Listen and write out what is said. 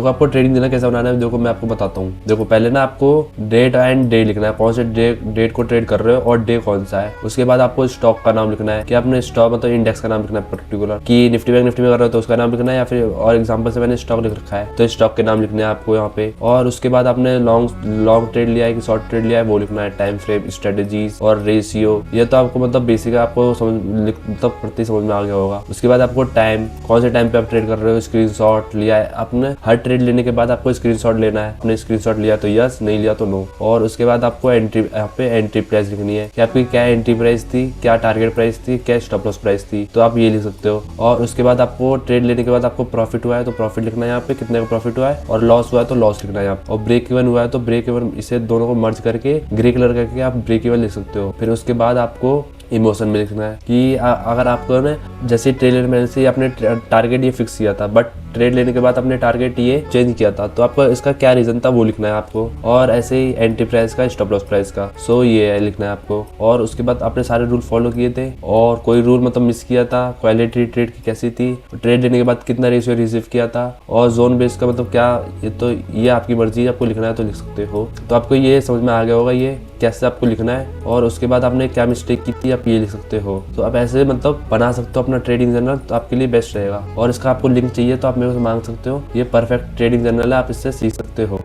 देखो आपको trading journal कैसे बनाना है, देखो मैं आपको बताता हूँ। देखो पहले ना आपको डेट एंड डे लिखना है, कौन से डेट को ट्रेड कर रहे हो और डे कौन सा है। उसके बाद आपको स्टॉक का नाम लिखना है कि आपने स्टॉक मतलब इंडेक्स का नाम लिखना है पर्टिकुलर, कि निफ्टी बैंक निफ्टी में कर रहे हो तो उसका नाम लिखना है, या फिर और एग्जाम्पल से मैंने स्टॉक लिख रखा है तो स्टॉक के नाम लिखने हैं आपको यहाँ पे। और उसके बाद आपने लॉन्ग ट्रेड लिया है कि शॉर्ट ट्रेड लिया है वो लिखना है, टाइम फ्रेम, स्ट्रेटेजीज और रेशियो। ये तो आपको मतलब बेसिक आपको मतलब प्रति समझ में आ गया होगा। उसके बाद आपको टाइम, कौन से टाइम पे आप ट्रेड कर रहे हो, स्क्रीनशॉट लिया है आपने। हर ट्रेड लेने के बाद आपको स्क्रीनशॉट लेना है, आपने स्क्रीनशॉट लिया तो यस, नहीं लिया तो नो। और उसके बाद आपको यहाँ पे एंट्री प्राइस लिखनी है कि आपकी क्या एंट्री प्राइस थी, क्या टारगेट प्राइस थी, क्या स्टॉप लॉस प्राइस थी, तो आप ये लिख सकते हो। और उसके बाद आपको ट्रेड लेने के बाद आपको प्रॉफिट हुआ है तो प्रॉफिट लिखना है यहाँ पे, कितने का प्रॉफिट हुआ है, और लॉस हुआ है तो लॉस लिखना है यहाँ पे। और ब्रेक इवन हुआ है तो ब्रेक इवन, इसे दोनों को मर्ज करके ग्रे कलर करके आप ब्रेक इवन लिख सकते हो। फिर उसके बाद आपको इमोशन में लिखना है कि अगर आपको ना जैसे ट्रेड लेने से आपने टारगेट ये फिक्स किया था, बट ट्रेड लेने के बाद आपने टारगेट ये चेंज किया था, तो आपको इसका क्या रीजन था वो लिखना है आपको। और ऐसे ही एंट्री प्राइस का, स्टॉप लॉस प्राइस का, सो ये है लिखना है आपको। और उसके बाद आपने सारे रूल फॉलो किए थे और कोई रूल मतलब मिस किया था, क्वालिटी ट्रेड की कैसी थी, ट्रेड लेने के बाद कितना रेशियो रिसीव किया था, और जोन बेस का मतलब क्या, ये तो ये आपकी मर्जी है, आपको लिखना है तो लिख सकते हो। तो आपको ये समझ में आ गया होगा ये कैसे आपको लिखना है। और उसके बाद आपने क्या मिस्टेक की थी आप ये लिख सकते हो। तो आप ऐसे मतलब बना सकते हो अपना ट्रेडिंग जर्नल, तो आपके लिए बेस्ट रहेगा। और इसका आपको लिंक चाहिए तो आप मेरे से मांग सकते हो, ये परफेक्ट ट्रेडिंग जर्नल है, आप इससे सीख सकते हो।